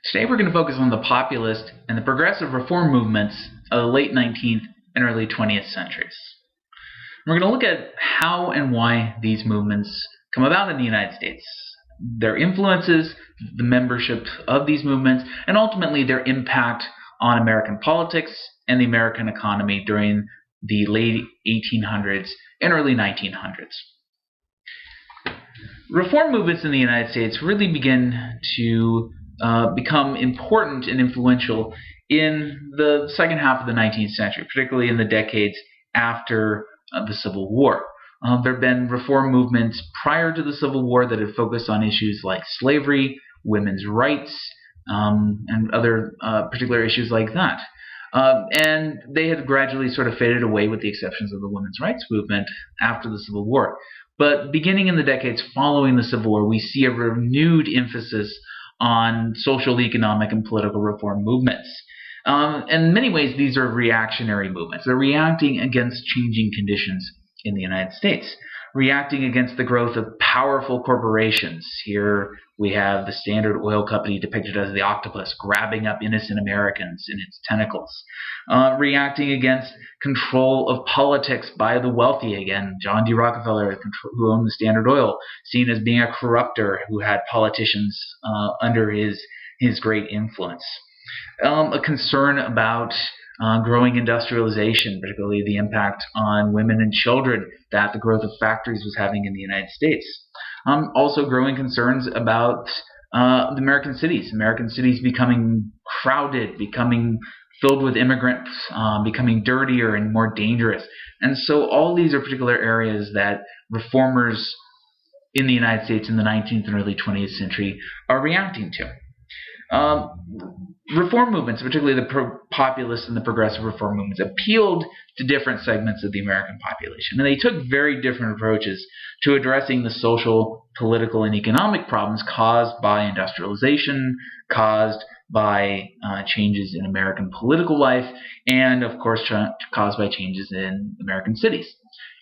Today we're going to focus on the populist and the progressive reform movements of the late 19th and early 20th centuries. We're going to look at how and why these movements come about in the United States, their influences, the membership of these movements, and ultimately their impact on American politics and the American economy during the late 1800s and early 1900s. Reform movements in the United States really begin to become important and influential in the second half of the 19th century, particularly in the decades after the Civil War. There have been reform movements prior to the Civil War that had focused on issues like slavery, women's rights, and other particular issues like that. And they had gradually sort of faded away with the exceptions of the women's rights movement after the Civil War. But beginning in the decades following the Civil War, we see a renewed emphasis on social, economic, and political reform movements. In many ways, these are reactionary movements. They're reacting against changing conditions in the United States, reacting against the growth of powerful corporations. Here we have the Standard Oil Company depicted as the octopus grabbing up innocent Americans in its tentacles, reacting against control of politics by the wealthy. Again, John D. Rockefeller, who owned the Standard Oil, seen as being a corrupter who had politicians under his great influence. A concern about growing industrialization, particularly the impact on women and children that the growth of factories was having in the United States. Also growing concerns about the American cities becoming crowded, becoming filled with immigrants, becoming dirtier and more dangerous. And so all these are particular areas that reformers in the United States in the 19th and early 20th century are reacting to. Reform movements, particularly the populist and the progressive reform movements, appealed to different segments of the American population. And they took very different approaches to addressing the social, political, and economic problems caused by industrialization, caused by changes in American political life, and of course caused by changes in American cities.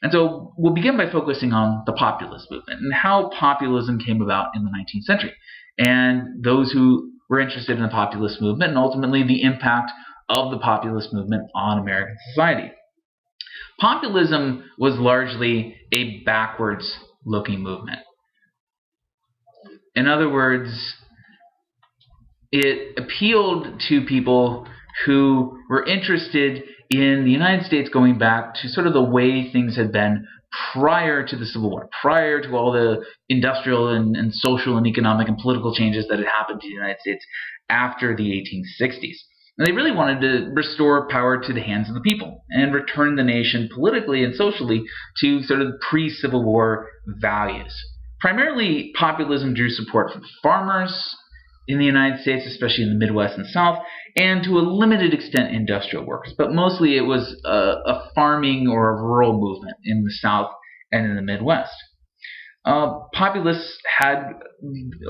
And so we'll begin by focusing on the populist movement and how populism came about in the 19th century, and those who were interested in the populist movement, and ultimately the impact of the populist movement on American society. Populism was largely a backwards-looking movement. In other words, it appealed to people who were interested in the United States going back to sort of the way things had been prior to the Civil War, prior to all the industrial and social and economic and political changes that had happened to the United States after the 1860s. And they really wanted to restore power to the hands of the people and return the nation politically and socially to sort of pre-Civil War values. Primarily, populism drew support from farmers in the United States, especially in the Midwest and South, and to a limited extent industrial workers. But mostly it was a farming or a rural movement in the South and in the Midwest. Populists had,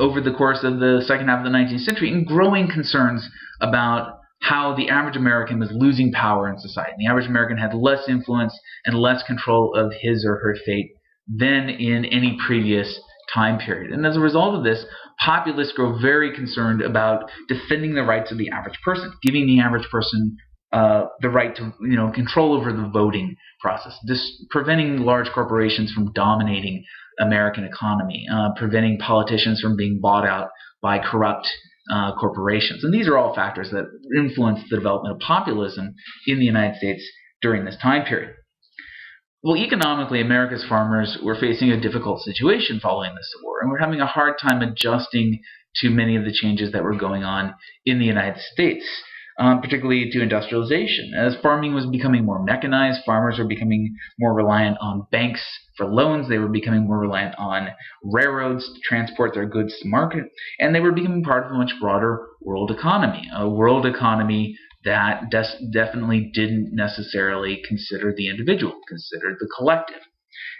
over the course of the second half of the 19th century, growing concerns about how the average American was losing power in society. The average American had less influence and less control of his or her fate than in any previous time period. And as a result of this, populists grow very concerned about defending the rights of the average person, giving the average person the right to control over the voting process, preventing large corporations from dominating American economy, preventing politicians from being bought out by corrupt corporations. And these are all factors that influence the development of populism in the United States during this time period. Well, economically, America's farmers were facing a difficult situation following the Civil War, and were having a hard time adjusting to many of the changes that were going on in the United States, particularly to industrialization. As farming was becoming more mechanized, farmers were becoming more reliant on banks for loans, they were becoming more reliant on railroads to transport their goods to market, and they were becoming part of a much broader world economy, that definitely didn't necessarily consider the individual, considered the collective.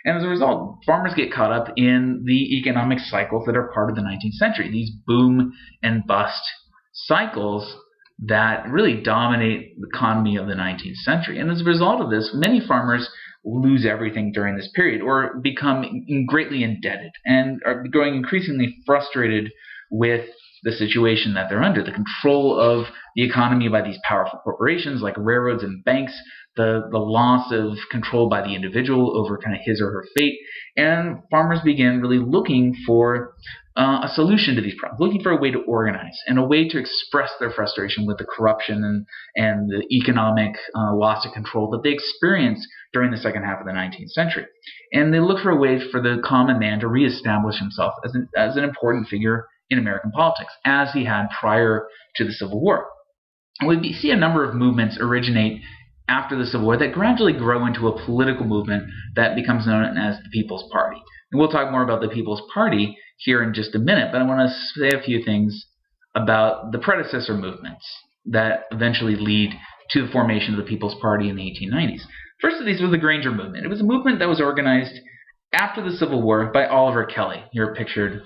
And as a result, farmers get caught up in the economic cycles that are part of the 19th century, these boom and bust cycles that really dominate the economy of the 19th century. And as a result of this, many farmers lose everything during this period or become greatly indebted and are growing increasingly frustrated with the situation that they're under, the control of the economy by these powerful corporations like railroads and banks, the loss of control by the individual over kind of his or her fate. And farmers began really looking for a solution to these problems, looking for a way to organize and a way to express their frustration with the corruption and the economic loss of control that they experienced during the second half of the 19th century. And they looked for a way for the common man to reestablish himself as an important figure in American politics, as he had prior to the Civil War. And we see a number of movements originate after the Civil War that gradually grow into a political movement that becomes known as the People's Party. And we'll talk more about the People's Party here in just a minute, but I want to say a few things about the predecessor movements that eventually lead to the formation of the People's Party in the 1890s. First of these was the Granger movement. It was a movement that was organized after the Civil War by Oliver Kelly, here pictured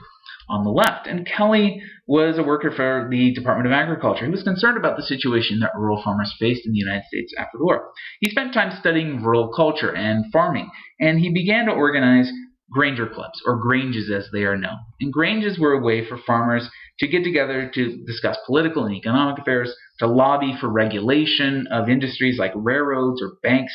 on the left. And Kelly was a worker for the Department of Agriculture. He was concerned about the situation that rural farmers faced in the United States after the war. He spent time studying rural culture and farming, and he began to organize Granger clubs, or Granges as they are known. And Granges were a way for farmers to get together to discuss political and economic affairs, to lobby for regulation of industries like railroads or banks,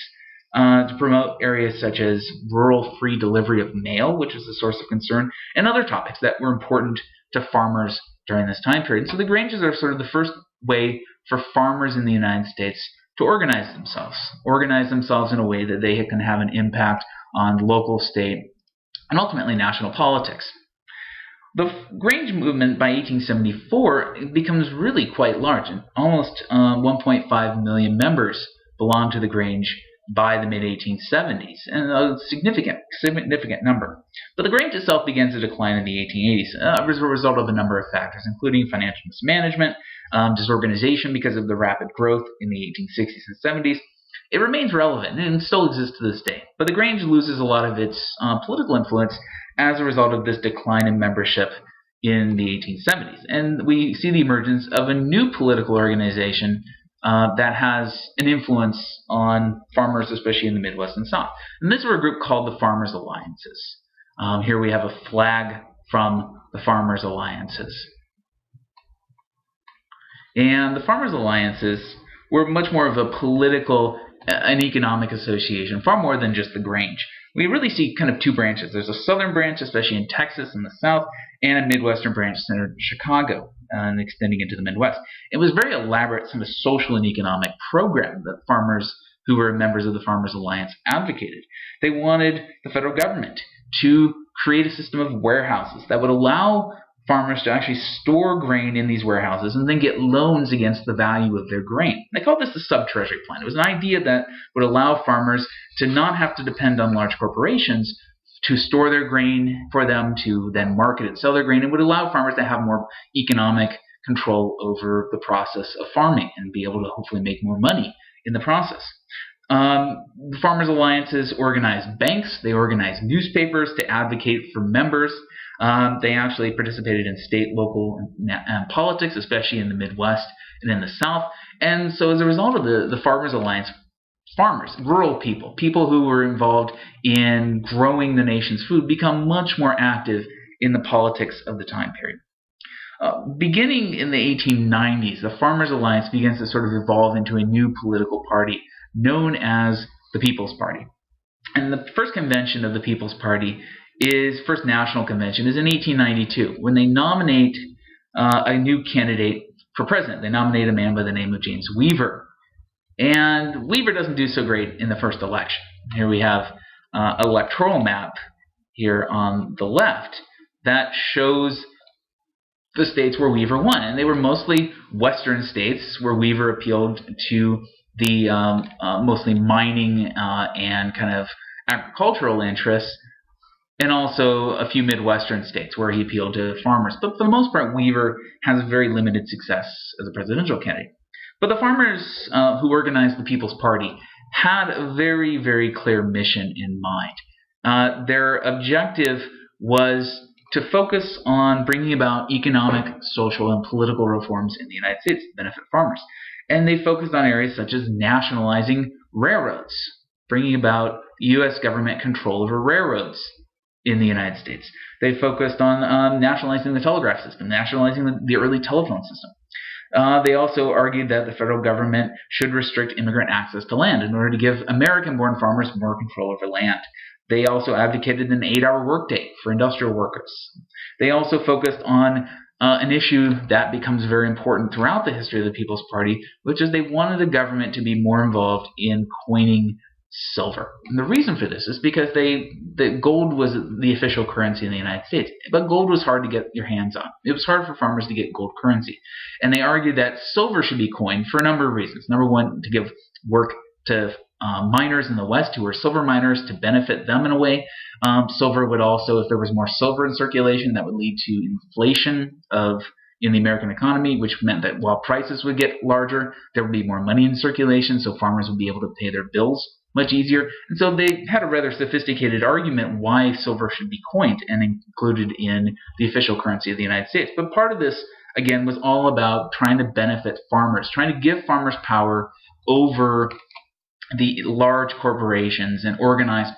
to promote areas such as rural free delivery of mail, which was a source of concern, and other topics that were important to farmers during this time period. So the Granges are sort of the first way for farmers in the United States to organize themselves in a way that they can have an impact on local, state, and ultimately national politics. The Grange movement by 1874 becomes really quite large, and almost 1.5 million members belong to the Grange by the mid-1870s, and a significant number. But the Grange itself begins to decline in the 1880s as a result of a number of factors, including financial mismanagement, disorganization because of the rapid growth in the 1860s and 70s. It remains relevant and still exists to this day, but the Grange loses a lot of its political influence as a result of this decline in membership in the 1870s. And we see the emergence of a new political organization that has an influence on farmers, especially in the Midwest and South. And this is a group called the Farmers Alliances. Here we have a flag from the Farmers Alliances. And the Farmers Alliances were much more of a political and economic association, far more than just the Grange. We really see kind of two branches. There's a southern branch, especially in Texas and the South, and a midwestern branch centered in Chicago and extending into the Midwest. It was a very elaborate sort of social and economic program that farmers who were members of the Farmers Alliance advocated. They wanted the federal government to create a system of warehouses that would allow farmers to actually store grain in these warehouses and then get loans against the value of their grain. They called this the sub-treasury plan. It was an idea that would allow farmers to not have to depend on large corporations to store their grain for them to then market and sell their grain, and would allow farmers to have more economic control over the process of farming and be able to hopefully make more money in the process. The Farmers Alliances organized banks. They organized newspapers to advocate for members. They actually participated in state, local, and politics, especially in the Midwest and in the South. And so as a result of the Farmers Alliance, farmers, rural people, people who were involved in growing the nation's food, become much more active in the politics of the time period. Beginning in the 1890s, the Farmers Alliance begins to sort of evolve into a new political party known as the People's Party. And the first convention of the People's Party first national convention is in 1892, when they nominate a new candidate for president. They nominate a man by the name of James Weaver. And Weaver doesn't do so great in the first election. Here we have an electoral map here on the left that shows the states where Weaver won. And they were mostly western states where Weaver appealed to the mostly mining and kind of agricultural interests, and also a few Midwestern states where he appealed to farmers. But for the most part, Weaver has very limited success as a presidential candidate. But the farmers who organized the People's Party had a very, very clear mission in mind. Their objective was to focus on bringing about economic, social, and political reforms in the United States to benefit farmers. And they focused on areas such as nationalizing railroads, bringing about U.S. government control over railroads in the United States. They focused on nationalizing the telegraph system, nationalizing the early telephone system. They also argued that the federal government should restrict immigrant access to land in order to give American-born farmers more control over land. They also advocated an 8-hour workday for industrial workers. They also focused on an issue that becomes very important throughout the history of the People's Party, which is they wanted the government to be more involved in coining silver. And the reason for this is because the gold was the official currency in the United States, but gold was hard to get your hands on. It was hard for farmers to get gold currency. And they argued that silver should be coined for a number of reasons. Number one, to give work to miners in the West who were silver miners, to benefit them in a way. Silver would also, if there was more silver in circulation, that would lead to inflation in the American economy, which meant that while prices would get larger, there would be more money in circulation, so farmers would be able to pay their bills much easier. And so they had a rather sophisticated argument why silver should be coined and included in the official currency of the United States. But part of this, again, was all about trying to benefit farmers, trying to give farmers power over the large corporations and organized